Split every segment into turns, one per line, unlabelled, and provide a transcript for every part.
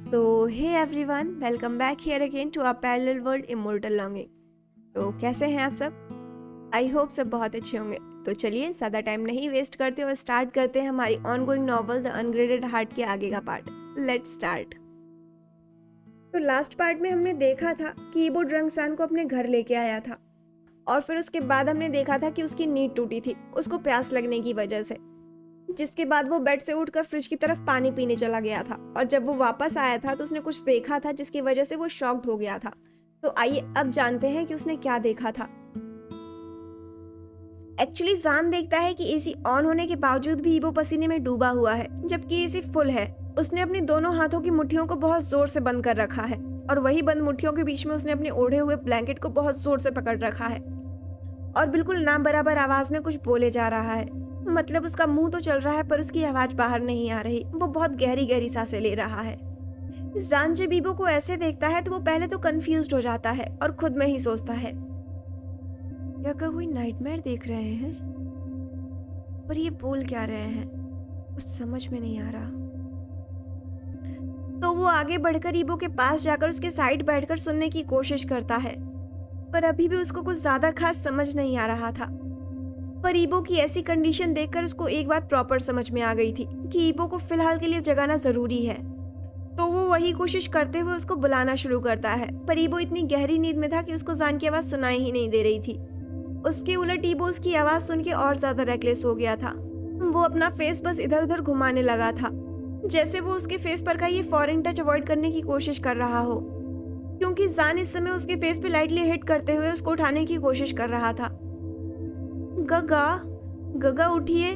Hey everyone, welcome back here again to our parallel world Immortal Longing। तो कैसे हैं आप सब? आई होप सब बहुत अच्छे होंगे। तो चलिए ज़्यादा टाइम नहीं वेस्ट करते और स्टार्ट करते हैं हमारी ongoing novel the ungraded heart के आगे का पार्ट। Let's start. तो लास्ट पार्ट में हमने देखा था कि ईबो ड्रंगसान को अपने घर लेके आया था और फिर उसके बाद हमने देखा था कि उसकी नींद टूटी थी उसको प्यास लगने की वजह से, जिसके बाद वो बेड से उठकर फ्रिज की तरफ पानी पीने चला गया था। और जब वो वापस आया था तो उसने कुछ देखा था जिसकी वजह से वो शॉक्ड हो गया था। तो आइए अब जानते हैं कि उसने क्या देखा था। एक्चुअली जान देखता है कि एसी ऑन होने के बावजूद भी ईबो पसीने में डूबा हुआ है जबकि एसी फुल है। उसने अपनी दोनों हाथों की मुट्ठियों को बहुत जोर से बंद कर रखा है और वही बंद मुट्ठियों के बीच में उसने अपने ओढ़े हुए ब्लैंकेट को बहुत जोर से पकड़ रखा है और बिल्कुल ना बराबर आवाज में कुछ बोले जा रहा है। मतलब उसका मुंह तो चल रहा है पर उसकी आवाज बाहर नहीं आ रही। वो बहुत गहरी गहरी सांसें ले रहा है। जान जब ईबो को ऐसे देखता है तो वो पहले तो कंफ्यूज्ड हो जाता है और खुद में ही सोचता है, क्या कोई नाइटमेयर देख रहे हैं? पर ये बोल क्या रहे हैं? कुछ समझ में नहीं आ रहा। तो वो आगे बढ़कर ईबो के पास जाकर उसके साइड बैठकर सुनने की कोशिश करता है, पर अभी भी उसको कुछ ज्यादा खास समझ नहीं आ रहा था। पर ईबो की ऐसी कंडीशन देखकर उसको एक बात प्रॉपर समझ में आ गई थी कि ईबो को फिलहाल के लिए जगाना जरूरी है। तो वो वही कोशिश करते हुए उसको बुलाना शुरू करता है, पर ईबो इतनी गहरी नींद में था कि उसको जान की आवाज सुनाई ही नहीं दे रही थी। उसके उलट ईबो उसकी आवाज सुन के और ज्यादा रेकलेस हो गया था। वो अपना फेस बस इधर उधर घुमाने लगा था, जैसे वो उसके फेस पर का ये फॉरेन टच अवॉइड करने की कोशिश कर रहा हो, क्योंकि जान इस समय उसके फेस पे लाइटली हिट करते हुए उसको उठाने की कोशिश कर रहा था। गगा, गगा उठिए,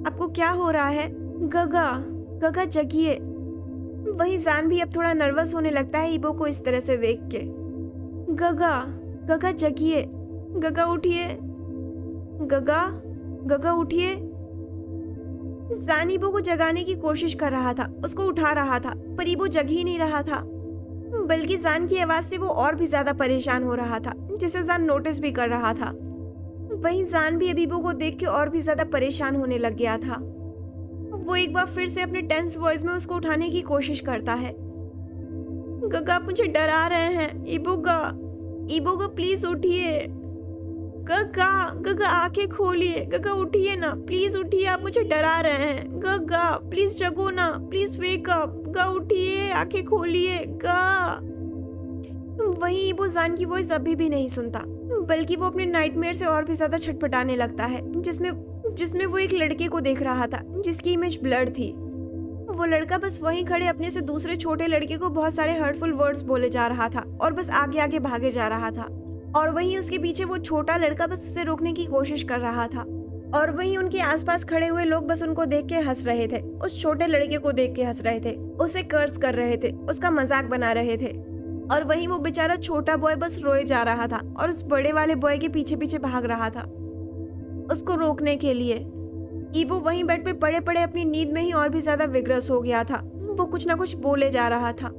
आपको क्या हो रहा है? गगा, गगा जगिए। वही जान भी अब थोड़ा नर्वस होने लगता है ईबो को इस तरह से देख के। गगा, गगा जगिए, गगा उठिए, गगा, गगा उठिए। जान ईबो को जगाने की कोशिश कर रहा था, उसको उठा रहा था, पर ईबो जग ही नहीं रहा था। बल्कि जान की आवाज से वो और भी ज्यादा परेशान हो रहा था, जिसे जान नोटिस भी कर रहा था। वहीं जान भी अबीबो को देख के और भी ज्यादा परेशान होने लग गया था। वो एक बार फिर से अपने टेंस वॉइस में उसको उठाने की कोशिश करता है। गगा आप मुझे डरा रहे हैं। इबोगा, इबोगा प्लीज उठिए। गगा, गगा आंखें खोलिए। गगा उठिए ना, प्लीज उठिए, आप मुझे डरा रहे हैं। गगा प्लीज जगो ना, प्लीज वेक अप। गा उठिए, आंखें खोलिए। गा। वहीं वो जान की वॉइस अभी भी नहीं सुनता, बल्कि वो अपने नाइटमेयर से और भी ज्यादा छटपटाने लगता है, जिसमें वो एक लड़के को देख रहा था जिसकी इमेज ब्लर थी। वो लड़का बस वहीं खड़े अपने से दूसरे छोटे लड़के को बहुत सारे हर्टफुल वर्ड्स बोले जा रहा था और बस आगे आगे भागे जा रहा था। और वहीं उसके पीछे वो छोटा लड़का बस उसे रोकने की कोशिश कर रहा था। और वहीं उनके आसपास खड़े हुए लोग बस उनको देख के हंस रहे थे, उस छोटे लड़के को देख के हंस रहे थे, उसे कर्स कर रहे थे, उसका मजाक बना रहे थे। और वहीं वो बेचारा छोटा बॉय बस रोए जा रहा था और उस बड़े वाले बॉय के पीछे पीछे भाग रहा था उसको रोकने के लिए। ईबो वहीं बेड पे पड़े पड़े अपनी नींद में ही और भी ज्यादा विग्रस हो गया था। वो कुछ ना कुछ बोले जा रहा था,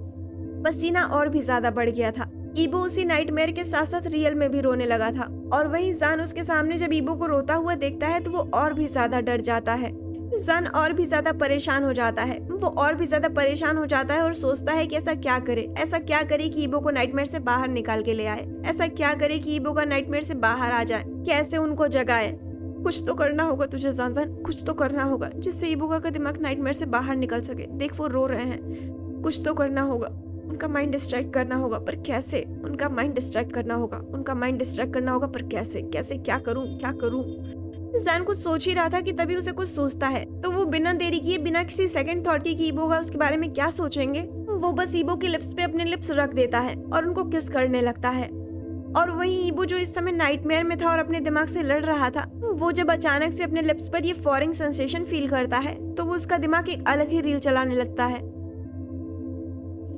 पसीना और भी ज्यादा बढ़ गया था। ईबो उसी नाइटमेयर के साथ साथ रियल में भी रोने लगा था। और वहीं जान उसके सामने जब ईबो को रोता हुआ देखता है तो वो और भी ज्यादा डर जाता है। जान और भी ज्यादा परेशान हो जाता है। वो और भी ज्यादा परेशान हो जाता है और सोचता है कि ऐसा क्या करे कि ईबो को नाइटमेयर से बाहर निकाल के ले आए। ऐसा क्या करे कि ईबो का नाइटमेयर से बाहर आ जाए, कैसे उनको जगाए। कुछ तो करना होगा तुझे जान, कुछ तो करना होगा जिससे ईबोगा का दिमाग नाइटमेयर से बाहर निकल सके। देख वो रो रहे हैं, कुछ तो करना होगा, उनका माइंड डिस्ट्रैक्ट करना होगा, पर कैसे? उनका माइंड डिस्ट्रैक्ट करना होगा, पर कैसे? क्या करूं? जान कुछ सोच ही रहा था कि तभी उसे कुछ सोचता है। तो वो बिना देरी किए, बिना किसी सेकंड थॉट के कि ईबोगा उसके बारे में क्या सोचेंगे, वो बस ईबो के लिप्स पे अपने लिप्स रख देता है और उनको किस करने लगता है। और वहीं ईबो जो इस समय नाइटमेयर में था और अपने दिमाग से लड़ रहा था, वो जब अचानक से अपने लिप्स पर ये फॉरिंग सेंसेशन फील करता है तो वो उसका दिमाग एक अलग ही रील चलाने लगता है।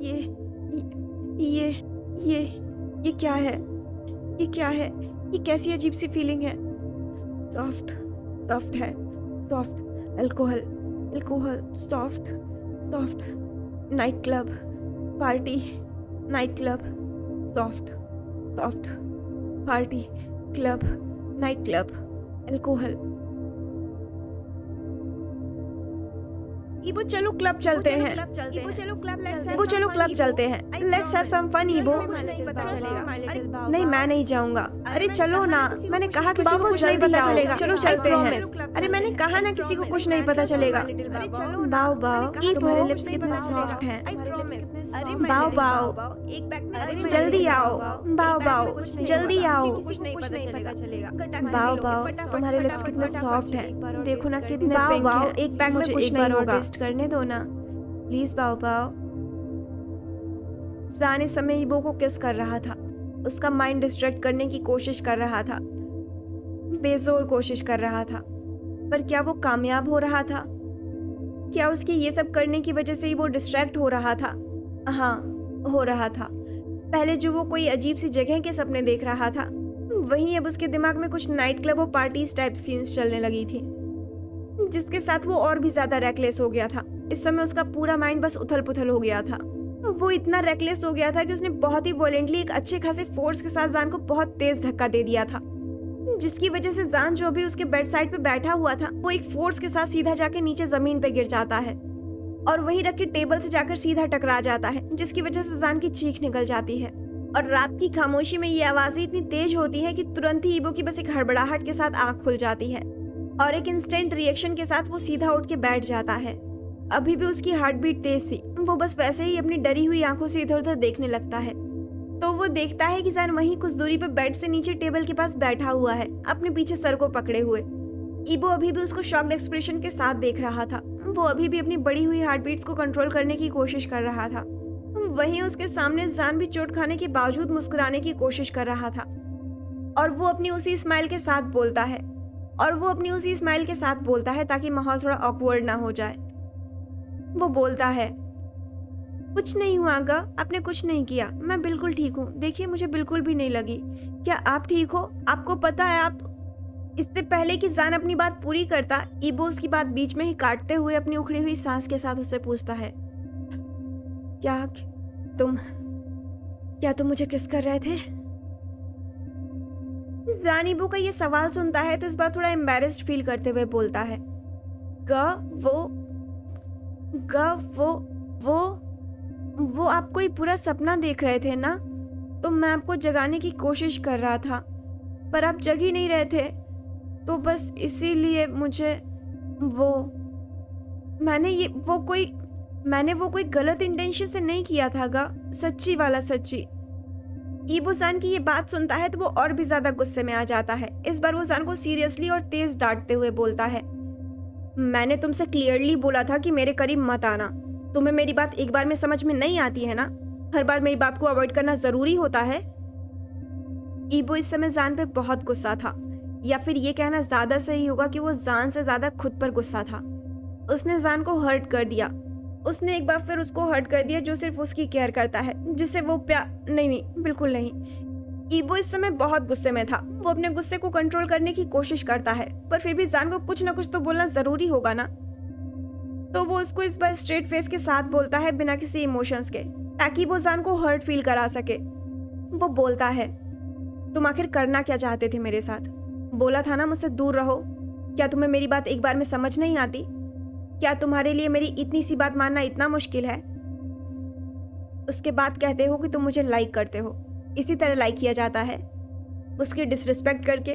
ये क्या है? ये कैसी अजीब सी फीलिंग है? सॉफ्ट है, soft alcohol, soft night club party, soft party club, night club, alcohol. Yibo चलो क्लब चलते हैं। ईबो चलो क्लब चलते हैं। Let's have some fun Yibo. नहीं मैं नहीं जाऊंगा। अरे चलो ना, मैंने कहा किसी को कुछ नहीं पता चलेगा। चलो चलते हैं। अरे मैंने कहा ना किसी को कुछ नहीं पता चलेगा। बाओ बाओ, तुम्हारे लिप्स कितने सॉफ्ट हैं। बाओ बाओ, जल्दी आओ। बाओ बाओ, जल्दी आओ। बाओ बाओ, तुम्हारे लिप्स कितने सॉफ्ट हैं। देखो ना कितने पिंक हैं। एक पैक में कुछ नहीं होगा। टेस्ट करने दो ना प्लीज। बाओ बाओ। जान इस समय ईबो को किस कर रहा था। उसका माइंड डिस्ट्रैक्ट करने की कोशिश कर रहा था, बेजोर कोशिश कर रहा था। पर क्या वो कामयाब हो रहा था? क्या उसके ये सब करने की वजह से वो डिस्ट्रैक्ट हो रहा था? हाँ, हो रहा था। पहले जो वो कोई अजीब सी जगह के सपने देख रहा था, वहीं अब उसके दिमाग में कुछ नाइट क्लब और पार्टीज टाइप सीन्स चलने लगी थी, जिसके साथ वो और भी ज्यादा रेकलेस हो गया था। इस समय उसका पूरा माइंड बस उथल पुथल हो गया था। वो इतना रेकलेस हो गया था कि उसने बहुत ही वॉलेंटली एक अच्छे खासे फोर्स के साथ जान को बहुत तेज धक्का दे दिया था, जिसकी वजह से जान जो भी उसके बेड साइड पे बैठा हुआ था, वो एक फोर्स के साथ सीधा जाके नीचे जमीन पे गिर जाता है और वहीं रखी टेबल से जाकर सीधा टकरा जाता है, जिसकी वजह से जान की चीख निकल जाती है। और रात की खामोशी में ये आवाजें इतनी तेज होती है कि तुरंत ही ईबो की बस एक हड़बड़ाहट के साथ आंख खुल जाती है और एक इंस्टेंट रिएक्शन के साथ वो सीधा उठ के बैठ जाता है। अभी भी उसकी हार्ट बीट तेज थी। वो बस वैसे ही अपनी डरी हुई आंखों से इधर उधर देखने लगता है, तो वो देखता है कि जान वहीं कुछ दूरी पर बेड से नीचे टेबल के पास बैठा हुआ है, अपने पीछे सर को पकड़े हुए। ईबो अभी भी उसको शॉक्ड एक्सप्रेशन के साथ देख रहा था। वो अभी भी अपनी बढ़ी हुई हार्ट बीट्स को कंट्रोल करने की कोशिश कर रहा था। वहीं उसके सामने जान भी चोट खाने के बावजूद मुस्कुराने की कोशिश कर रहा था और वो अपनी उसी स्माइल के साथ बोलता है ताकि माहौल थोड़ा ऑकवर्ड ना हो जाए। वो बोलता है, कुछ नहीं हुआ गा, आपने कुछ नहीं किया, मैं बिल्कुल ठीक हूँ। देखिए मुझे बिल्कुल भी नहीं लगी। क्या आप ठीक हो? आपको पता है आप। इससे पहले कि जान अपनी बात पूरी करता, ईबो उसकी बात बीच में ही काटते हुए अपनी उखड़ी हुई सांस के साथ उससे पूछता है, क्या तुम मुझे किस कर रहे थे? जान ईबो का ये सवाल सुनता है तो इस बार थोड़ा एम्बैरेस्ड फील करते हुए बोलता है, वो आप कोई पूरा सपना देख रहे थे ना? तो मैं आपको जगाने की कोशिश कर रहा था पर आप जग ही नहीं रहे थे, तो बस इसीलिए मुझे मैंने वो कोई गलत इंटेंशन से नहीं किया था गा, सच्ची वाला सच्ची। ईबो जान की ये बात सुनता है तो वो और भी ज्यादा गुस्से में आ जाता है। इस बार वो जान को सीरियसली और तेज डांटते हुए बोलता है, मैंने तुमसे क्लियरली बोला था कि मेरे करीब मत आना। तुम्हें मेरी बात एक बार में समझ में नहीं आती है ना? हर बार मेरी बात को अवॉइड करना जरूरी होता है। ईबो इस समय जान पे बहुत गुस्सा था, या फिर ये कहना ज्यादा सही होगा कि वो जान से ज्यादा खुद पर गुस्सा था। उसने जान को हर्ट कर दिया। उसने एक बार फिर उसको हर्ट कर दिया जो सिर्फ उसकी केयर करता है, जिसे वो नहीं, बिल्कुल नहीं। ईबो इस समय बहुत गुस्से में था। वो अपने गुस्से को कंट्रोल करने की कोशिश करता है, पर फिर भी जान को कुछ ना कुछ तो बोलना जरूरी होगा ना। तो वो उसको इस बार स्ट्रेट फेस के साथ बोलता है, बिना किसी इमोशंस के, ताकि वो जान को हर्ट फील करा सके। वो बोलता है, तुम आखिर करना क्या चाहते थे मेरे साथ? बोला था ना मुझसे दूर रहो। क्या तुम्हें मेरी बात एक बार में समझ नहीं आती? क्या तुम्हारे लिए मेरी इतनी सी बात मानना इतना मुश्किल है? उसके बाद कहते हो कि तुम मुझे लाइक करते हो। इसी तरह लाइक किया जाता है, उसकी डिसरिस्पेक्ट करके,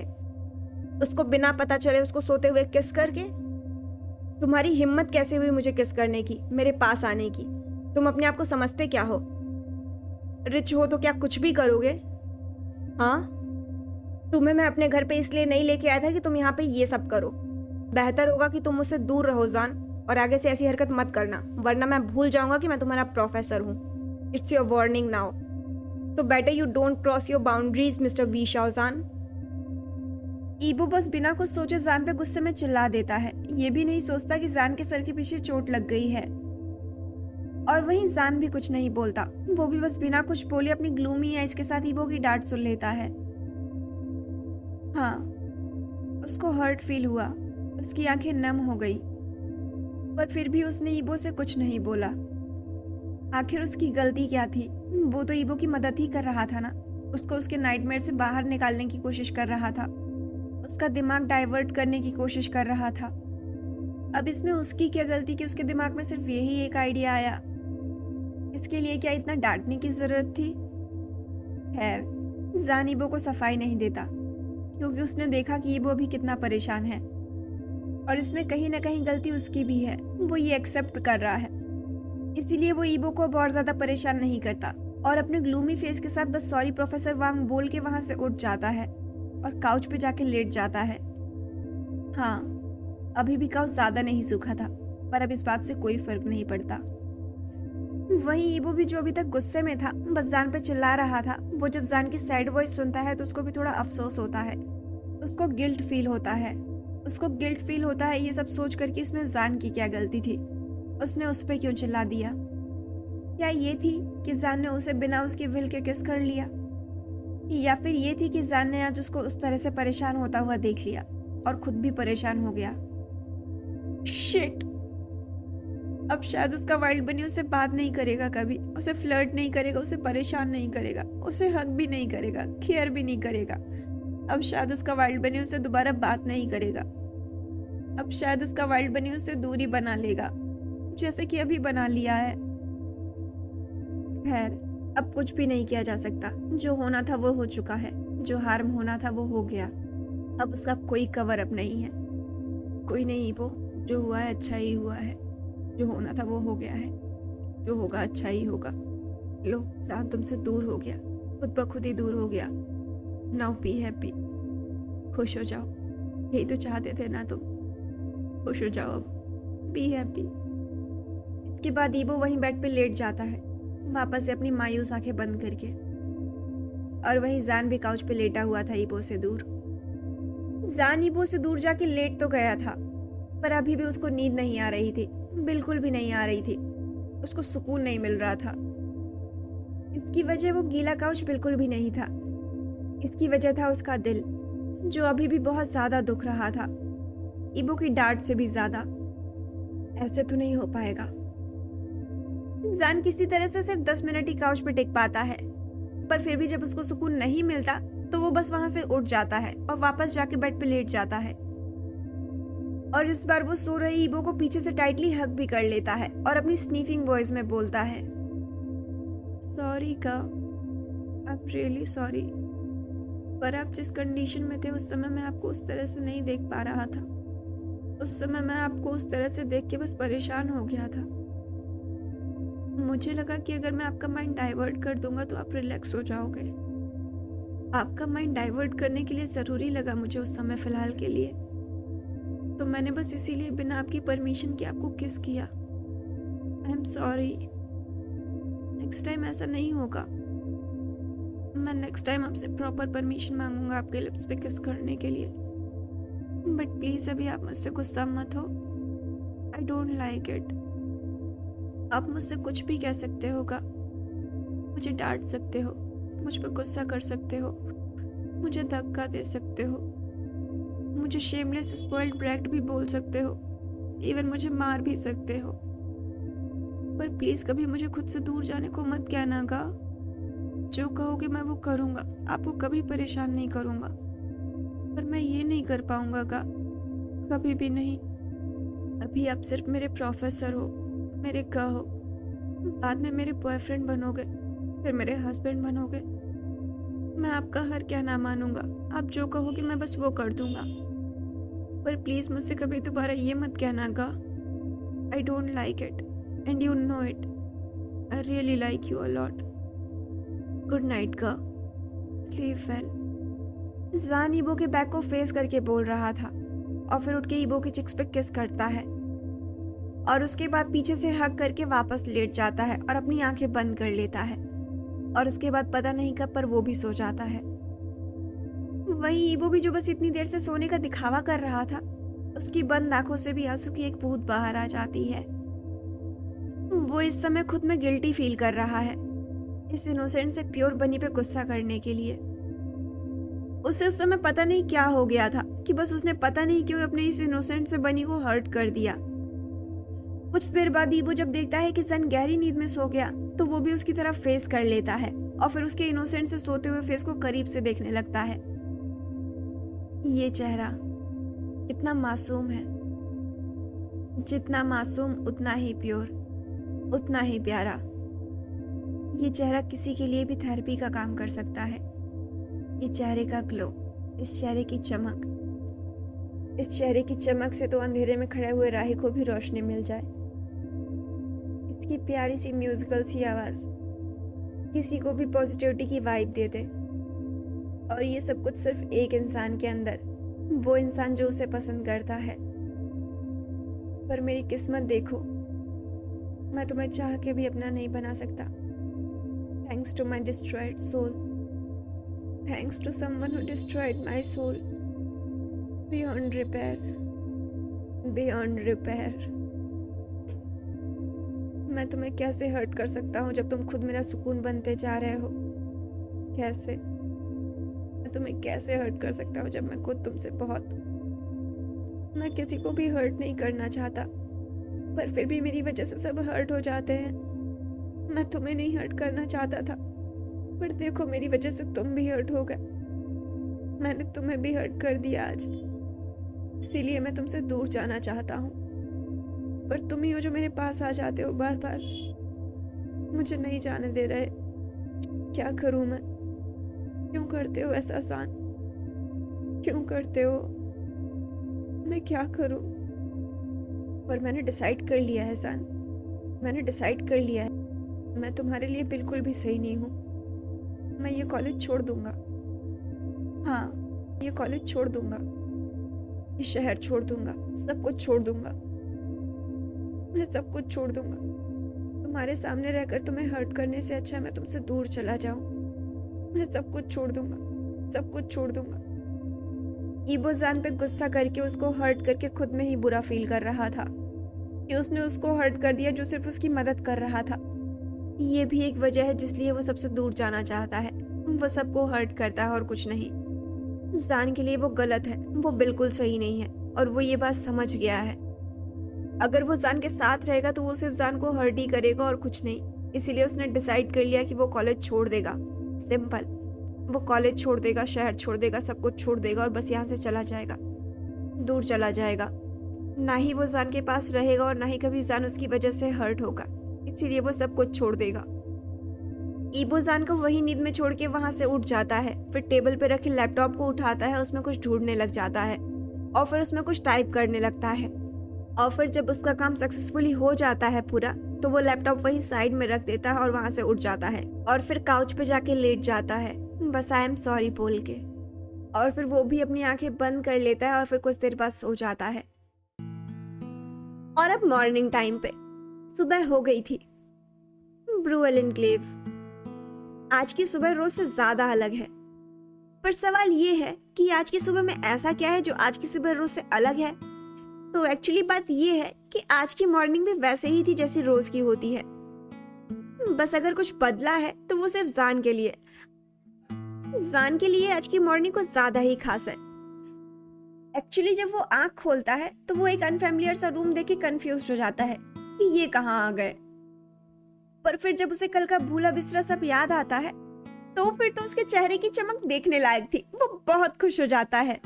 उसको बिना पता चले उसको सोते हुए किस करके। तुम्हारी हिम्मत कैसे हुई मुझे किस करने की, मेरे पास आने की? तुम अपने आप को समझते क्या हो? रिच हो तो क्या कुछ भी करोगे? हाँ, तुम्हें मैं अपने घर पे इसलिए नहीं लेके आया था कि तुम यहाँ पे ये सब करो। बेहतर होगा कि तुम मुझसे दूर रहो जान, और आगे से ऐसी हरकत मत करना, वरना मैं भूल जाऊंगा कि मैं तुम्हारा प्रोफेसर हूँ। इट्स योर वार्निंग नाउ, तो better you don't cross your boundaries mister Wei Shaozhan. Yibo बस बिना कुछ सोचे जान पे गुस्से में चिल्ला देता है। ये भी नहीं सोचता कि जान के सर के पीछे चोट लग गई है, और वहीं जान भी कुछ नहीं बोलता। वो भी बस बिना कुछ बोले अपनी ग्लूमी आइज के साथ ईबो की डांट सुन लेता है। हाँ, उसको हर्ट फील हुआ, उसकी आंखें नम हो गई, पर फिर भी उसने ईबो से कुछ नहीं बोला। आखिर उसकी गलती क्या थी? वो तो ईबो की मदद ही कर रहा था ना, उसको उसके नाइटमेयर से बाहर निकालने की कोशिश कर रहा था, उसका दिमाग डाइवर्ट करने की कोशिश कर रहा था। अब इसमें उसकी क्या गलती कि उसके दिमाग में सिर्फ यही एक आइडिया आया। इसके लिए क्या इतना डांटने की जरूरत थी? खैर, जान ईबो को सफाई नहीं देता क्योंकि उसने देखा कि ईबो अभी कितना परेशान है और इसमें कहीं ना कहीं गलती उसकी भी है। वो ये एक्सेप्ट कर रहा है, इसीलिए वो ईबो को अब और ज्यादा परेशान नहीं करता और अपने ग्लूमी फेस के साथ बस सॉरी प्रोफेसर वांग बोल के वहां से उठ जाता है और काउच पे जाके लेट जाता है। हाँ, अभी भी काउच ज्यादा नहीं सूखा था, पर अब इस बात से कोई फर्क नहीं पड़ता। वहीं ईबो भी, जो अभी तक गुस्से में था, बस जान पे चिल्ला रहा था, वो जब जान की सैड वॉइस सुनता है तो उसको भी थोड़ा अफसोस होता है। उसको गिल्ट फील होता है ये सब सोच कर कि इसमें जान की क्या गलती थी, उसने उस पर क्यों चिल्ला दिया। क्या ये थी कि जान ने उसे बिना उसकी विल के किस कर लिया, या फिर ये थी कि जान ने आज उसको उस तरह से परेशान होता हुआ देख लिया और खुद भी परेशान हो गया। शिट, अब शायद उसका वाइल्ड बनी उससे बात नहीं करेगा, कभी उसे फ्लर्ट नहीं करेगा, उसे परेशान नहीं करेगा, उसे हक भी नहीं करेगा, केयर भी नहीं करेगा। अब शायद उसका वाइल्ड बनी उससे दोबारा बात नहीं करेगा। अब शायद उसका वाइल्ड बनी उससे दूरी बना लेगा, जैसे कि अभी बना लिया है। खैर, अब कुछ भी नहीं किया जा सकता। जो होना था वो हो चुका है, जो हार्म होना था वो हो गया। अब उसका कोई कवर अप नहीं है। कोई नहीं ईबो, जो हुआ है अच्छा ही हुआ है। जो होना था वो हो गया है, जो होगा अच्छा ही होगा। लो, जान तुमसे दूर हो गया, खुद ब खुद ही दूर हो गया। नाउ बी हैप्पी, खुश हो जाओ। यही तो चाहते थे ना तुम, खुश हो जाओ अब, बी हैप्पी। इसके बाद ईबो वहीं बेड पे लेट जाता है, वापस से अपनी मायूस आंखें बंद करके। और वहीं जान भी काउच पे लेटा हुआ था ईबो से दूर। जान ईबो से दूर जाके लेट तो गया था, पर अभी भी उसको नींद नहीं आ रही थी, बिल्कुल भी नहीं आ रही थी। उसको सुकून नहीं मिल रहा था। इसकी वजह वो गीला काउच बिल्कुल भी नहीं था। इसकी वजह था उसका दिल, जो अभी भी बहुत ज्यादा दुख रहा था, ईबो की डांट से भी ज्यादा। ऐसे तो नहीं हो पाएगा। जान किसी तरह से सिर्फ 10 मिनट ही काउच पे टिक पाता है, पर फिर भी जब उसको सुकून नहीं मिलता तो वो बस वहां से उठ जाता है और वापस जाके बेड पे लेट जाता है। और इस बार वो सो रही ईबो को पीछे से टाइटली हग भी कर लेता है और अपनी स्नीफिंग वॉइस में बोलता है, सॉरी का, आई एम रियली सॉरी, पर आप जिस कंडीशन में थे उस समय मैं आपको उस तरह से नहीं देख पा रहा था। उस समय मैं आपको उस तरह से देख के बस परेशान हो गया था। मुझे लगा कि अगर मैं आपका माइंड डाइवर्ट कर दूंगा तो आप रिलैक्स हो जाओगे। आपका माइंड डाइवर्ट करने के लिए ज़रूरी लगा मुझे उस समय फ़िलहाल के लिए, तो मैंने बस इसीलिए बिना आपकी परमिशन के आपको किस किया। I am sorry, next time ऐसा नहीं होगा। मैं नेक्स्ट टाइम आपसे प्रॉपर परमिशन मांगूंगा आपके लिप्स पे किस करने के लिए, बट प्लीज़ अभी आप मुझसे गुस्सा मत हो। I don't like it. आप मुझसे कुछ भी कह सकते हो का, मुझे डांट सकते हो, मुझ पर गुस्सा कर सकते हो, मुझे धक्का दे सकते हो, मुझे शेमलेस स्पॉइल्ड ब्रैट भी बोल सकते हो, इवन मुझे मार भी सकते हो, पर प्लीज़ कभी मुझे खुद से दूर जाने को मत कहना गा। जो कहोगे मैं वो करूँगा, आपको कभी परेशान नहीं करूँगा, पर मैं ये नहीं कर पाऊँगा गा, कभी भी नहीं। अभी आप सिर्फ मेरे प्रोफेसर हो, मेरे गा हो, बाद में मेरे बॉयफ्रेंड बनोगे, फिर मेरे हस्बैंड बनोगे। मैं आपका हर कहना मानूंगा, आप जो कहोगे मैं बस वो कर दूंगा, पर प्लीज़ मुझसे कभी दोबारा ये मत कहना गा। I don't like it and you know it. I really like you a lot. Good night गा, स्लीप वेल। जान ईबो के बैक को फेस करके बोल रहा था और फिर उठ के ईबो के चिक्स पे किस करता है और उसके बाद पीछे से हग करके वापस लेट जाता है और अपनी आंखें बंद कर लेता है। और उसके बाद पता नहीं कब पर वो भी सो जाता है। वहीं ईबो भी, जो बस इतनी देर से सोने का दिखावा कर रहा था, उसकी बंद आंखों से भी आंसू की एक बूंद बाहर आ जाती है। वो इस समय खुद में गिल्टी फील कर रहा है, इस इनोसेंट से प्योर बनी पे गुस्सा करने के लिए। उसे उस समय पता नहीं क्या हो गया था कि बस उसने पता नहीं क्यों अपने इस इनोसेंट से बनी को हर्ट कर दिया। कुछ देर बाद ईबो जब देखता है कि सन गहरी नींद में सो गया, तो वो भी उसकी तरफ फेस कर लेता है और फिर उसके इनोसेंट से सोते हुए फेस को करीब से देखने लगता है। ये चेहरा कितना मासूम है, जितना मासूम उतना ही प्योर, उतना ही प्यारा। ये चेहरा किसी के लिए भी थेरेपी का काम कर सकता है। ये चेहरे का ग्लो, इस चेहरे की चमक, इस चेहरे की चमक से तो अंधेरे में खड़े हुए राही को भी रोशनी मिल जाए। इसकी प्यारी सी म्यूजिकल सी आवाज किसी को भी पॉजिटिविटी की वाइब दे दे। और ये सब कुछ सिर्फ एक इंसान के अंदर, वो इंसान जो उसे पसंद करता है। पर मेरी किस्मत देखो, मैं तुम्हें चाह के भी अपना नहीं बना सकता। Thanks to my destroyed soul, thanks to someone who destroyed my soul beyond repair, beyond repair. मैं तुम्हें कैसे हर्ट कर सकता हूँ जब तुम खुद मेरा सुकून बनते जा रहे हो? कैसे? मैं तुम्हें कैसे हर्ट कर सकता हूँ जब मैं खुद तुमसे बहुत... मैं किसी को भी हर्ट नहीं करना चाहता, पर फिर भी मेरी वजह से सब हर्ट हो जाते हैं। मैं तुम्हें नहीं हर्ट करना चाहता था, पर देखो मेरी वजह से तुम भी हर्ट हो गए। मैंने तुम्हें भी हर्ट कर दिया आज, इसीलिए मैं तुमसे दूर जाना चाहता हूँ। पर तुम ही हो जो मेरे पास आ जाते हो बार बार, मुझे नहीं जाने दे रहे। क्या करूँ मैं? क्यों करते हो ऐसा आसान? क्यों करते हो? मैं क्या करूं? पर मैंने डिसाइड कर लिया है सान, मैंने डिसाइड कर लिया है, मैं तुम्हारे लिए बिल्कुल भी सही नहीं हूं। मैं ये कॉलेज छोड़ दूंगा। हाँ, ये कॉलेज छोड़ दूंगा, ये शहर छोड़ दूंगा, सब कुछ छोड़ दूंगा। मैं सब कुछ छोड़ दूंगा। तुम्हारे सामने रहकर तुम्हें हर्ट करने से अच्छा मैं तुमसे दूर चला जाऊं। मैं सब कुछ छोड़ दूंगा, सब कुछ छोड़ दूंगा। ईबो जान पे गुस्सा करके उसको हर्ट करके खुद में ही बुरा फील कर रहा था कि उसने उसको हर्ट कर दिया जो सिर्फ उसकी मदद कर रहा था। ये भी एक वजह है जिसलिए वो सबसे दूर जाना चाहता है। वो सबको हर्ट करता है और कुछ नहीं। जान के लिए वो गलत है, वो बिल्कुल सही नहीं है, और वो ये बात समझ गया है। अगर वो जान के साथ रहेगा तो वो सिर्फ जान को हर्ट ही करेगा और कुछ नहीं। इसीलिए उसने डिसाइड कर लिया कि वो कॉलेज छोड़ देगा। सिंपल, वो कॉलेज छोड़ देगा, शहर छोड़ देगा, सब कुछ छोड़ देगा और बस यहाँ से चला जाएगा, दूर चला जाएगा। ना ही वो जान के पास रहेगा और ना ही कभी जान उसकी वजह से हर्ट होगा। इसीलिए वो सब कुछ छोड़ देगा। ईबो जान को वही नींद में छोड़ के वहां से उठ जाता है, फिर टेबल पे रखे लैपटॉप को उठाता है, उसमें कुछ ढूंढने लग जाता है और फिर उसमें कुछ टाइप करने लगता है। और फिर जब उसका काम सक्सेसफुली हो जाता है पूरा, तो वो लैपटॉप वही साइड में रख देता है और वहां से उठ जाता है और फिर काउच पे जाके लेट जाता है, बस आई एम सॉरी बोल के। और फिर वो भी अपनी आंखें बंद कर लेता है और फिर कुछ देर बाद सो जाता है। और अब मॉर्निंग टाइम पे सुबह हो गई थी। ब्रूअल एनक्लेव आज की सुबह रोज से ज्यादा अलग है। पर सवाल ये है कि आज की सुबह में ऐसा क्या है जो आज की सुबह रोज से अलग है? तो एक्चुअली बात ये है कि आज की मॉर्निंग भी वैसे ही थी जैसी रोज की होती है। बस अगर कुछ बदला है तो वो सिर्फ जान के लिए। जान के लिए आज की मॉर्निंग कुछ ज्यादा ही खास है। एक्चुअली जब वो आंख खोलता है तो वो एक अनफैमिलियर सा रूम देख के कंफ्यूज हो जाता है कि ये कहाँ आ गए। पर फिर जब उसे कल का भूला बिस्तरा सब याद आता है तो फिर तो उसके चेहरे की चमक देखने लायक थी। वो बहुत खुश हो जाता है।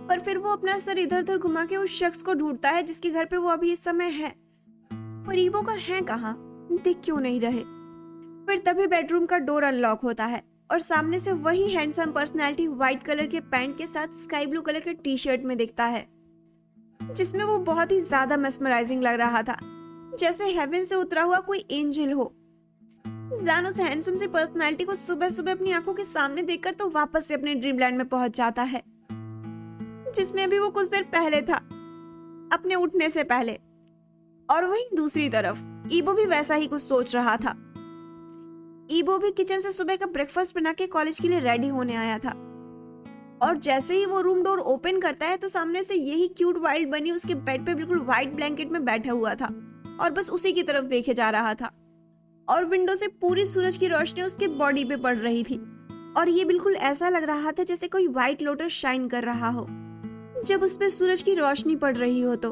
पर फिर वो अपना सर इधर उधर घुमा के उस शख्स को ढूंढता है जिसके घर पे वो अभी इस समय है। पर ईबो का है कहाँ, दिख क्यों नहीं रहे। फिर तभी बेडरूम का डोर अनलॉक होता है और सामने से वही हैंडसम पर्सनैलिटी व्हाइट कलर के पैंट के साथ स्काई ब्लू कलर के टी शर्ट में दिखता है, जिसमें वो बहुत ही ज्यादा मेस्मराइजिंग लग रहा था, जैसे हेवन से उतरा हुआ कोई एंजल हो। जान उस हैंडसम सी पर्सनैलिटी को सुबह सुबह अपनी आंखों के सामने देखकर तो वापस से अपने ड्रीमलैंड में पहुंच जाता है, जिसमें अभी वो कुछ देर पहले था, अपने उठने से पहले। और वहीं दूसरी तरफ ईबो भी वैसा ही कुछ सोच रहा था। ईबो भी किचन से सुबह का ब्रेकफास्ट बना के कॉलेज के लिए रेडी होने आया था, और जैसे ही वो रूम डोर ओपन करता है तो सामने से यही क्यूट वाइल्ड बनी उसके बेड पे बिल्कुल व्हाइट ब्लैंकेट में बैठा हुआ था और बस उसी की तरफ देखे जा रहा था। और विंडो से पूरी सूरज की रोशनी उसके बॉडी पे पड़ रही थी और ये बिल्कुल ऐसा लग रहा था जैसे कोई व्हाइट लोटस शाइन कर रहा हो जब उस पे सूरज की रोशनी पड़ रही हो। तो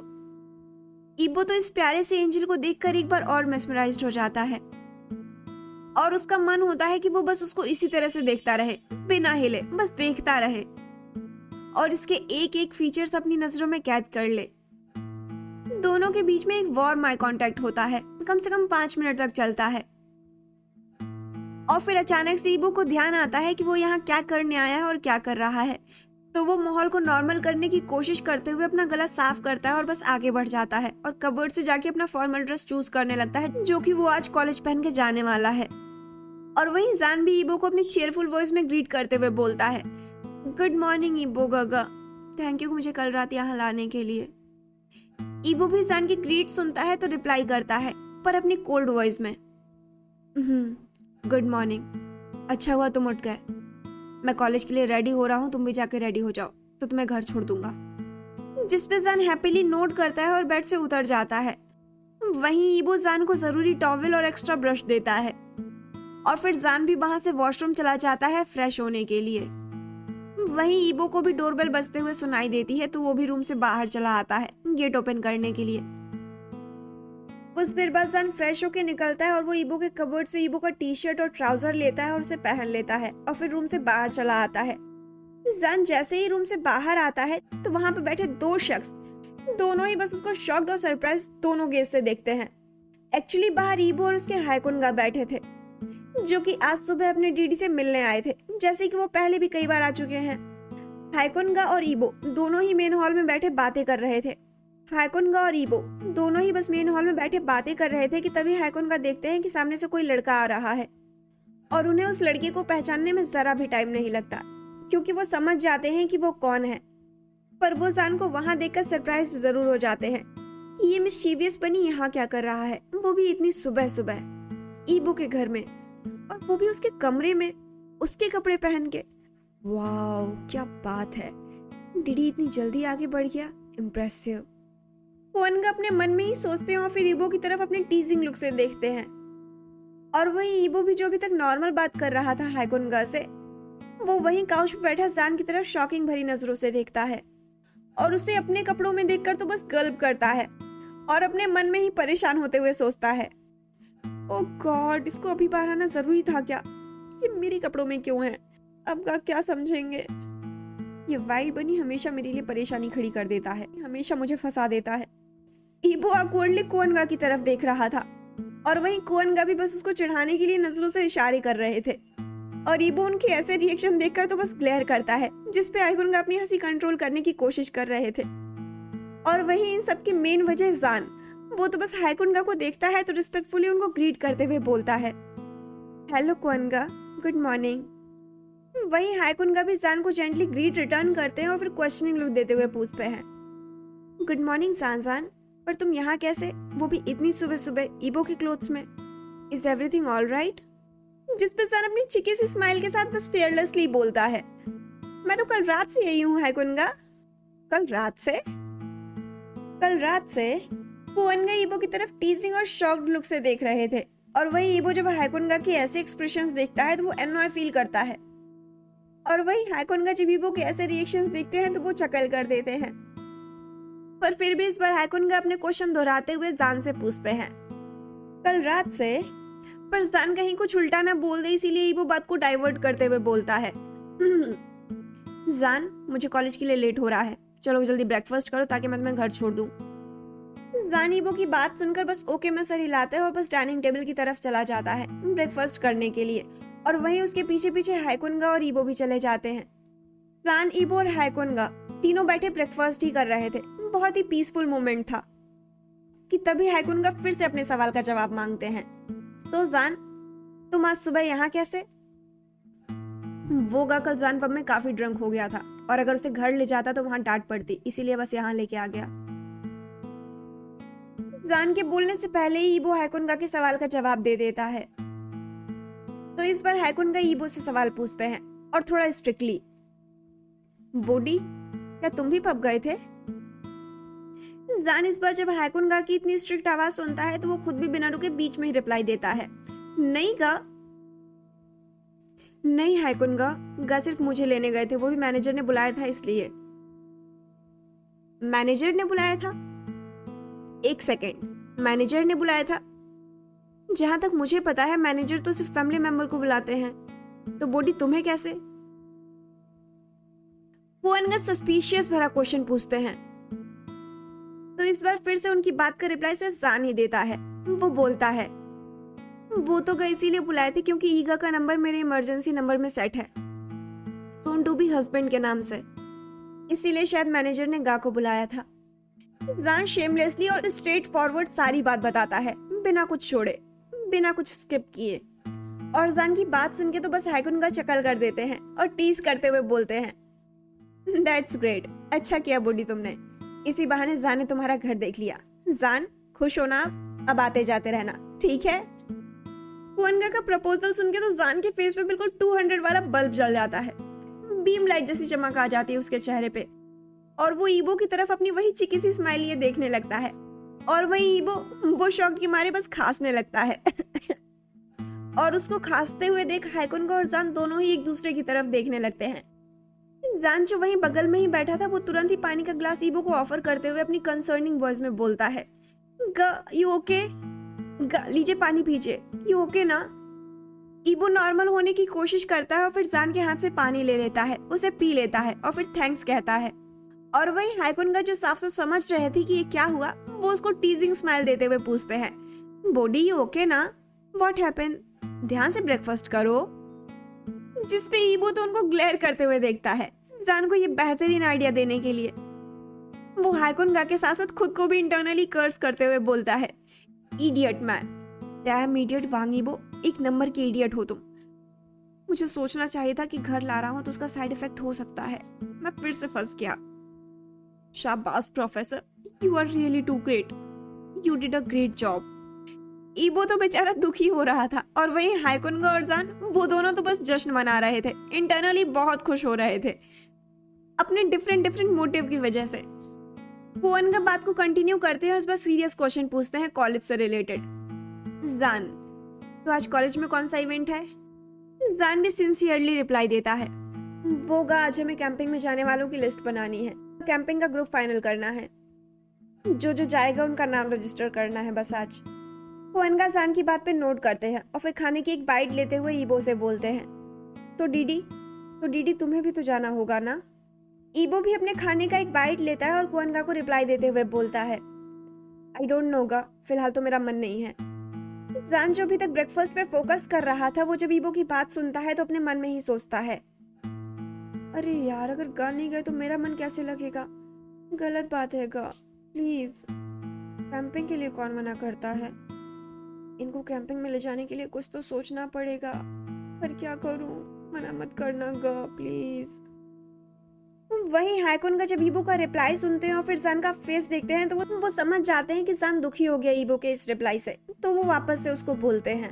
ईबो तो इस प्यारे से एंजल को देखकर एक बार और मेस्मराइज्ड हो जाता है और उसका मन होता है कि वो बस उसको इसी तरह से देखता रहे, बिना हिले, बस देखता रहे और इसके एक एक फीचर्स अपनी नजरों में कैद कर ले। दोनों के बीच में एक वार्म आई कांटेक्ट होता है, कम से कम 5 मिनट तक चलता है। और फिर अचानक से ईबो को ध्यान आता है कि वो यहाँ क्या करने आया है और क्या कर रहा है। तो वो माहौल को नॉर्मल करने की कोशिश करते हुए अपना गला साफ करता है और बस आगे बढ़ जाता है और कबर्ड से जाके अपना फॉर्मल ड्रेस चूज करने लगता है, जो कि वो आज कॉलेज पहन के जाने वाला है। और वहीं जान भी ईबो को अपनी चेयरफुल वॉइस में ग्रीट करते हुए बोलता है, good morning Yibo Gaga, thank you मुझे कल रात यहाँ लाने के लिए। ईबो भी जान की ग्रीट सुनता है तो रिप्लाई करता है, पर अपनी कोल्ड वॉइस में, गुड मॉर्निंग, अच्छा हुआ तुम उठ गए, मैं कॉलेज के लिए रेडी हो रहा हूँ, तुम भी जाके रेडी हो जाओ तो तुम्हें घर छोड़ दूंगा। जिसपे जान हैप्पीली नोट करता है और बेड से उतर जाता है। वहीं ईबो जान को जरूरी टॉवल और एक्स्ट्रा ब्रश देता है और फिर जान भी वहां से वॉशरूम चला जाता है फ्रेश होने के लिए। वहीं ईबो को भी डोरबेल बजते हुए सुनाई देती है तो वो भी रूम से बाहर चला आता है गेट ओपन करने के लिए। कुछ देर बाद जान फ्रेश होके निकलता है और वो ईबो के कबर्ड से ईबो का टी शर्ट और ट्राउजर लेता है और उसे पहन लेता है और फिर रूम से बाहर चला आता है। जान जैसे ही रूम से बाहर आता है तो वहां पे बैठे 2 शख्स, दोनों ही बस उसको शॉक्ड और सरप्राइज दोनों गेज से देखते हैं। एक्चुअली बाहर ईबो और उसके हायकुनगा बैठे थे, जो कि आज सुबह अपने डीडी से मिलने आए थे, जैसे कि वो पहले भी कई बार आ चुके हैं। हायकुनगा और ईबो दोनों ही मेन हॉल में बैठे बातें कर रहे थे। हायकुनगा और ईबो दोनों ही बस मेन हॉल में बैठे बातें कर रहे थे कि तभी हायकुनगा देखते हैं कि सामने से कोई लड़का आ रहा है और उन्हें उस लड़के को पहचानने में जरा भी टाइम नहीं लगता, क्योंकि वो समझ जाते हैं कि वो कौन है। पर वो जान को वहां देखकर सरप्राइज जरूर हो जाते हैं कि ये मिस्चीवियस बनी यहाँ क्या कर रहा है, वो भी इतनी सुबह सुबह ईबो के घर में, और वो भी उसके कमरे में उसके कपड़े पहन के। वाओ क्या बात है, डीडी इतनी जल्दी आगे बढ़ गया, इम्प्रेसिव। वनगा अपने मन में ही सोचते हैं और फिर ईबो की तरफ अपने टीजिंग लुक से देखते हैं। और वहीं ईबो भी जो अभी तक नॉर्मल बात कर रहा था हायकुनगा से, वो वहीं काउच पे बैठा जान की तरफ शॉकिंग भरी नजरों से देखता है और उसे अपने कपड़ों में देखकर तो बस गल्प करता है और अपने मन में ही परेशान होते हुए सोचता है, ओह गॉड, इसको अभी बाहर आना जरूरी था क्या, ये मेरे कपड़ों में क्यों है, अब का क्या समझेंगे। ये वाइल्ड बनी हमेशा मेरे लिए परेशानी खड़ी कर देता है, हमेशा मुझे फंसा देता है। ईबो ऑकवर्डली कुअनगा की तरफ देख रहा था और वहीं कुअनगा भी बस उसको चिढ़ाने के लिए नजरों से इशारे कर रहे थे और ईबो उनके ऐसे रिएक्शन देखकर तो बस ग्लेयर करता है, जिसपे हायकुनगा अपनी हंसी कंट्रोल करने की कोशिश कर रहे थे। और वहीं इन सब की मेन वजह जान, वो तो बस हायकुनगा को देखता है तो रिस्पेक्टफुली उनको ग्रीट करते हुए बोलता है, हेलो कुअनगा, गुड मॉर्निंग। वहीं हायकुनगा भी जान को जेंटली ग्रीट रिटर्न करते हैं और फिर क्वेश्चनिंग लुक देते हुए पूछते हैं, गुड मॉर्निंग जान, पर तुम यहाँ कैसे, वो भी इतनी सुबह सुबह ईबो के क्लोथ्स में, इज एवरीथिंग ऑल राइट। जिसपे जान अपनी चिकी सी स्माइल के साथ बस फेयरलेसली बोलता है, मैं तो कल रात से यही हूँ हायकुनगा। कल रात से? कल रात से? कुअनगा ईबो की तरफ टीजिंग और शॉक्ड लुक से देख रहे थे और वही ईबो जब हायकुनगा के ऐसे एक्सप्रेशंस देखता है तो वो एनॉय फील करता है और वही हायकुनगा जब ईबो के ऐसे रिएक्शंस देखते हैं तो वो चकल कर देते हैं। पर फिर भी इस बार हायकुनगा अपने क्वेश्चन दोहराते हुए जान से पूछते हैं, कल रात से? पर जान कहीं कुछ उल्टा ना बोल दे, इसीलिए ईबो बात को डाइवर्ट करते हुए बोलता है, जान मुझे कॉलेज के लिए लेट हो रहा है, चलो जल्दी ब्रेकफास्ट करो ताकि मैं तुम्हें घर छोड़ दूं। जान ईबो की बात सुनकर बस ओके में सर हिलाता है और बस डाइनिंग टेबल की तरफ चला जाता है ब्रेकफास्ट करने के लिए और वहीं उसके पीछे पीछे हायकुनगा और ईबो भी चले जाते हैं। जान, ईबो और हायकुनगा तीनों बैठे ब्रेकफास्ट ही कर रहे थे। बहुत ही पीसफुल मोमेंट था कि तभी हायकुनगा फिर से अपने सवाल का जवाब मांगते हैं, सो जान तुम आज सुबह यहाँ कैसे? वो कल जान पब में काफी ड्रंक हो गया था और अगर उसे घर ले जाता तो वहां डांट पड़ती, इसीलिए बस यहाँ लेके आ गया। जान के बोलने से पहले ही ईबो हायकुनगा के सवाल का जवाब दे देता है। तो इस बार हायकुनगा ईबो से सवाल पूछते हैं और थोड़ा स्ट्रिक्टली, बोडी क्या तुम भी पब गए थे? जान इस बार जब हायकुनगा की इतनी स्ट्रिक्ट आवाज सुनता है तो वो खुद भी बिना रुके बीच में ही रिप्लाई देता है, नहीं हायकुनगा सिर्फ मुझे लेने गए थे, वो भी मैनेजर ने बुलाया था इसलिए। मैनेजर ने बुलाया था? एक सेकेंड, मैनेजर ने बुलाया था? जहां तक मुझे पता है मैनेजर तो सिर्फ फैमिली मेंबर को बुलाते हैं, तो बॉडी तुम्हें कैसे? वो सस्पिशियस भरा क्वेश्चन पूछते हैं। तो इस बार फिर से उनकी बात का रिप्लाई सिर्फ जान ही देता है। वो बोलता है, वो तो गए इसीलिए बुलाए थे क्योंकि ईगा का नंबर मेरे इमरजेंसी नंबर में सेट है, सोन टू बी हस्बैंड के नाम से, इसीलिए शायद मैनेजर ने गा को बुलाया था। जान शेमलेसली और स्ट्रेट फॉरवर्ड सारी बात बताता है, बिना कुछ छोड़े, बिना कुछ स्किप किए। और जान की बात सुन के तो बस हाइकुन का चकल कर देते हैं और टीज करते हुए बोलते हैं, दैट्स ग्रेट, अच्छा किया बूढ़ी तुमने, इसी बहाने जान ने तुम्हारा घर देख लिया। जान खुश हो ना, अब आते जाते रहना, ठीक है। कुअनगा का प्रपोजल सुन के तो जान के फेस पे बिल्कुल 200 वाला बल्ब जल जाता है, बीम लाइट जैसी चमक आ जाती है उसके चेहरे पे, और वो ईबो की तरफ अपनी वही चिकी सी स्माइल लिए देखने लगता है, और वही ईबो वो शॉक के मारे बस खांसने लगता है। और उसको खांसते हुए देख हाइकुन और जान दोनों ही एक दूसरे की तरफ देखने लगते हैं। जान जो वहीं बगल में ही बैठा था वो तुरंत ही पानी का ग्लास ईबो को ऑफर करते हुए अपनी कंसर्निंग वॉइस में बोलता है, यू ओके? लीजिए पानी पीजिए, यू ओके ना? ईबो नॉर्मल होने की कोशिश करता है और फिर जान के हाथ से पानी ले लेता है, उसे पी लेता है और फिर थैंक्स कहता है। और वही हाइकुन जो साफ साफ समझ रहे थे कि ये क्या हुआ, वो उसको टीजिंग स्माइल देते हुए पूछते हैं, बॉडी यू ओके ना? What happened? ध्यान से ब्रेकफास्ट करो। जिसपे ईबो तो उनको ग्लेयर करते हुए देखता है, जान को ये बेहतरीन आइडिया देने के लिए। वो हाइकुन के साथ साथ खुद को भी इंटरनली कर्स करते हुए बोलता है, इडियट मैन, डैम इडियट वांग ईबो, एक नंबर की इडियट हो तुम। मुझे सोचना चाहिए था कि घर ला रहा हूं तो उसका साइड इफेक्ट हो सकता है, मैं फिर से फंस गया। शाबाश professor, you are really too great, you did a great job. Yibo तो बेचारा दुखी हो रहा था और वही हाइकुन और जान वो दोनों तो बस जश्न मना रहे थे, इंटरनली बहुत खुश हो रहे थे अपने डिफरेंट मोटिव की वजह से। कुअनगा बात को कंटिन्यू करते हैं, उस पर सीरियस क्वेश्चन पूछते हैं कॉलेज से रिलेटेड। जान, तो आज कॉलेज में कौन सा इवेंट है? जान भी सिंसियरली रिप्लाई देता है, वो आज हमें कैंपिंग में जाने वालों की लिस्ट बनानी है, कैंपिंग का ग्रुप फाइनल करना है, जो जाएगा उनका नाम रजिस्टर करना है बस आज। कुअनगा जान की बात पे नोट करते हैं और फिर खाने की एक बाइट लेते हुए ईबो से बोलते हैं, तो डीडी तुम्हें भी तो जाना होगा ना? ईबो भी अपने खाने का एक बाइट लेता है और कुअनगा को रिप्लाई देते हुए बोलता है, आई डोंट नो गा, फिलहाल तो मेरा मन नहीं है। जान जो अभी तक ब्रेकफास्ट पे फोकस कर रहा था, वो जब ईबो की बात सुनता है तो अपने मन में ही सोचता है, अरे यार, अगर गा नहीं गए तो मेरा मन कैसे लगेगा? गलत बात है गा, प्लीज। कैंपिंग के लिए कौन मना करता है? इनको कैंपिंग में ले जाने के लिए कुछ तो सोचना पड़ेगा, पर क्या करूं? मना मत करना गा प्लीज। वहीं हाइकुन जब ईबो का रिप्लाई सुनते हैं और फिर जान का फेस देखते हैं तो वो समझ जाते हैं कि जान दुखी हो गया ईबो के इस रिप्लाई से, तो वो वापस से उसको बोलते हैं,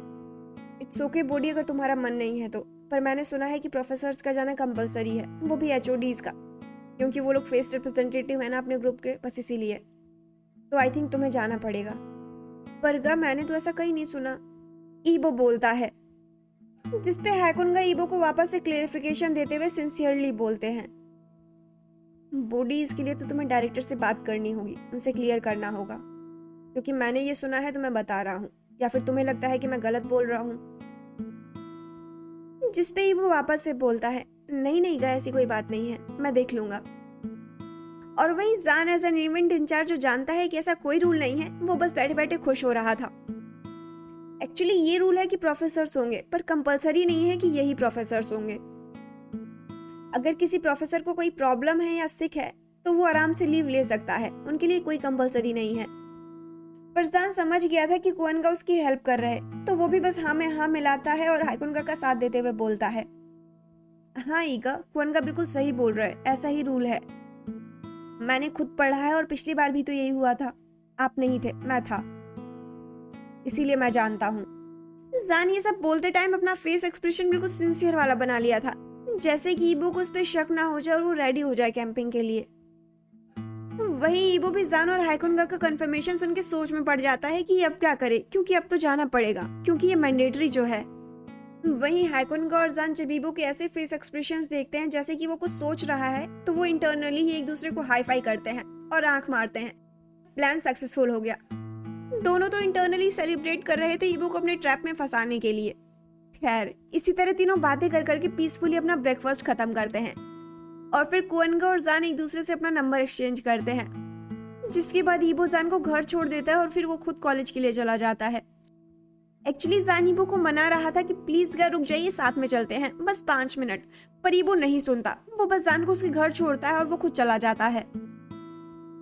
इट्स ओके बॉडी, अगर तुम्हारा मन नहीं है तो, पर मैंने सुना है कि प्रोफेसर्स का जाना कंपलसरी है, वो भी एचओडीज का, क्योंकि वो लोग फेस रिप्रेजेंटेटिव है ना अपने ग्रुप के, बस इसीलिए, तो आई थिंक तुम्हें जाना पड़ेगा। पर गा मैंने तो ऐसा कहीं नहीं सुना, ईबो बोलता है, जिसपे हाइकुन ईबो को वापस से क्लेरिफिकेशन देते हुए सिंसियरली बोलते हैं, बॉडी, इसके लिए तो तुम्हें डायरेक्टर से बात करनी होगी, उनसे क्लियर करना होगा, क्योंकि मैंने ये सुना है तो मैं बता रहा हूँ, या फिर तुम्हें लगता है कि मैं गलत बोल रहा हूँ? जिसपे वो वापस से बोलता है, नहीं गा, ऐसी कोई बात नहीं है, मैं देख लूंगा। और वहीं जान एज एन इवेंट इंचार्ज जो जानता है कि ऐसा कोई रूल नहीं है, वो बस बैठे बैठे खुश हो रहा था। एक्चुअली ये रूल है कि प्रोफेसर्स होंगे, पर कंपलसरी नहीं है कि यही प्रोफेसर्स होंगे। अगर किसी प्रोफेसर को कोई प्रॉब्लम है या सिक है तो वो आराम से लीव ले सकता है, उनके लिए कोई कंपलसरी नहीं है। पर जान समझ गया था कि कुअनगा उसकी हेल्प कर रहे, तो वो भी बस हाँ में हाँ मिलाता है और हाइकुन का साथ देते हुए बोलता है, हाँ ईगा, कुअनगा बिल्कुल सही बोल रहा है, ऐसा ही रूल है, मैंने खुद पढ़ा है और पिछली बार भी तो यही हुआ था, आप नहीं थे, मैं था, इसीलिए मैं जानता हूँ। जान ये सब बोलते टाइम अपना फेस एक्सप्रेशन बिल्कुल सिंसियर वाला बना लिया था, जैसे कि ईबो को उस पर शक ना हो जाए और वो रेडी हो जाए कैंपिंग के लिए। वही ईबो भी जान और हाइकुन का कंफर्मेशन सुन के सोच में पड़ जाता है कि अब क्या करे, क्योंकि अब तो जाना पड़ेगा, क्योंकि ये मैंडेटरी जो है। वहीं हाइकुन और जान जब ईबो के ऐसे फेस एक्सप्रेशंस देखते हैं जैसे कि वो कुछ सोच रहा है, तो वो इंटरनली ही एक दूसरे को हाई फाई करते हैं और आंख मारते हैं। प्लान सक्सेसफुल हो गया। दोनों तो इंटरनली सेलिब्रेट कर रहे थे ईबो को अपने ट्रैप में फंसाने के लिए। खैर, इसी तरह तीनों बातें कर करके पीसफुली अपना ब्रेकफास्ट खत्म करते हैं और फिर कुअनगा और जान एक दूसरे से अपना नंबर एक्सचेंज करते हैं। जिसके बाद ईबो जान को घर छोड़ देता है और फिर वो खुद कॉलेज के लिए चला जाता है। एक्चुअली जान ईबो को मना रहा था कि प्लीज घर रुक जाइए, साथ में चलते हैं, बस 5 मिनट, पर ईबो नहीं सुनता। वो बस जान को उसके घर छोड़ता है और वो खुद चला जाता है।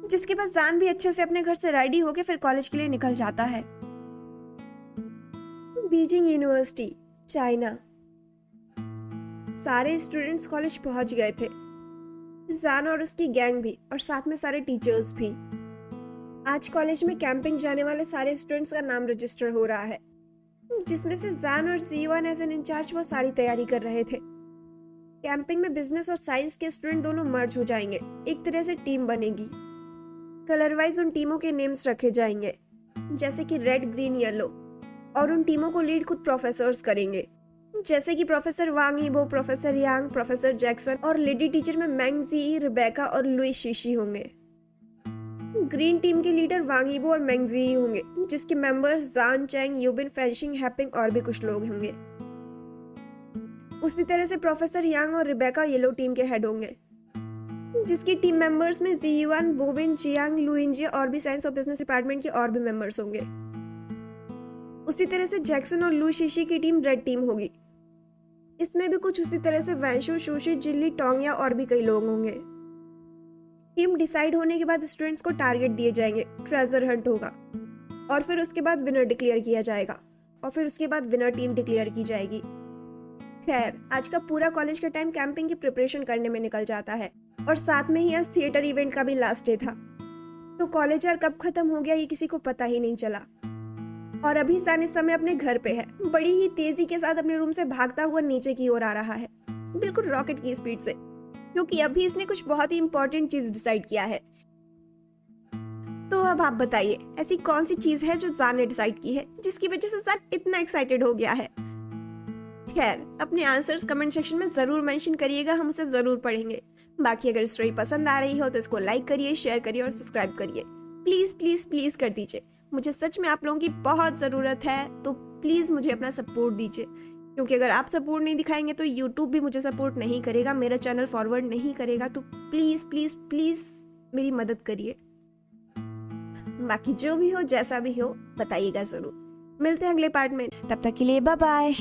जिसके बाद जान भी अच्छे से अपने घर से रेडी होके फिर कॉलेज के लिए निकल जाता है। Beijing university, China. सारे स्टूडेंट्स कॉलेज पहुंच गए थे, जान और उसकी गैंग भी, और साथ में सारे टीचर्स भी। आज कॉलेज में कैंपिंग जाने वाले सारे स्टूडेंट्स का नाम रजिस्टर हो रहा है, जिसमें से जान और जीवान एज एन इंचार्ज वो सारी तैयारी कर रहे थे। कैंपिंग में बिजनेस और साइंस के स्टूडेंट दोनों मर्ज हो जाएंगे, एक तरह से टीम बनेगी। कलर वाइज उन टीमों के नेम्स रखे जाएंगे, जैसे कि रेड, ग्रीन, येलो, और उन टीमों को लीड खुद प्रोफेसर्स करेंगे, जैसे कि प्रोफेसर वांग ईबो, प्रोफेसर यांग, प्रोफेसर जैक्सन, और लेडी टीचर में मैंग जी, रिबेका और लुई शीशी होंगे। ग्रीन टीम के लीडर वांग ईबो और मैंग जी होंगे, जिसके मेंबर्स जान, चैंग, यूबिन, फेंशिंग, हैपिंग और भी कुछ लोग होंगे। उसी तरह से प्रोफेसर यांग और रिबेका येलो टीम के हेड होंगे, जिसकी टीम मेंबर्स में जी युआन, बोविन, चियांग, लुइंजिया और भी साइंस और बिजनेस डिपार्टमेंट के और भी मेंबर्स होंगे। उसी तरह से जैक्सन और लुई शीशी की टीम रेड टीम होगी। इसमें भी कुछ उसी तरह से वैंशु, शूशी, जिल्ली, टोंगिया और भी कई लोग होंगे। टीम डिसाइड होने के बाद स्टूडेंट्स को टारगेट दिए जाएंगे, ट्रेजर हंट होगा, और फिर उसके बाद विनर डिक्लेयर किया जाएगा, और फिर उसके बाद विनर टीम डिक्लेयर की जाएगी। खैर, आज का पूरा कॉलेज का टाइम कैंपिंग की प्रिपरेशन करने में निकल जाता है, और साथ में ही आज थिएटर इवेंट का भी लास्ट डे था। तो कॉलेज यार कब खत्म हो गया ये किसी को पता ही नहीं चला। और अभी सान इस समय अपने घर पे है, बड़ी ही तेजी के साथ अपने रूम से भागता हुआ नीचे की ओर आ रहा है, बिल्कुल रॉकेट की स्पीड से, क्योंकि अभी इसने कुछ बहुत ही इंपॉर्टेंट चीज डिसाइड किया है। तो अब आप बताइए, ऐसी कौन सी चीज है जो जान ने डिसाइड की है, जिसकी वजह से जान इतना एक्साइटेड हो गया है? खैर, अपने आंसर्स कमेंट सेक्शन में जरूर मेंशन करिएगा, हम उसे जरूर पढ़ेंगे। बाकी अगर स्टोरी पसंद आ रही हो तो इसको लाइक करिए, शेयर करिए और सब्सक्राइब करिए। प्लीज प्लीज प्लीज कर दीजिए, मुझे सच में आप लोगों की बहुत ज़रूरत है। तो प्लीज़ मुझे अपना सपोर्ट दीजिए, क्योंकि अगर आप सपोर्ट नहीं दिखाएंगे तो यूट्यूब भी मुझे सपोर्ट नहीं करेगा, मेरा चैनल फॉरवर्ड नहीं करेगा। तो प्लीज़ प्लीज़ प्लीज़ मेरी मदद करिए। बाकी जो भी हो, जैसा भी हो, बताइएगा ज़रूर। मिलते हैं अगले पार्ट में, तब तक के लिए बाय बाय।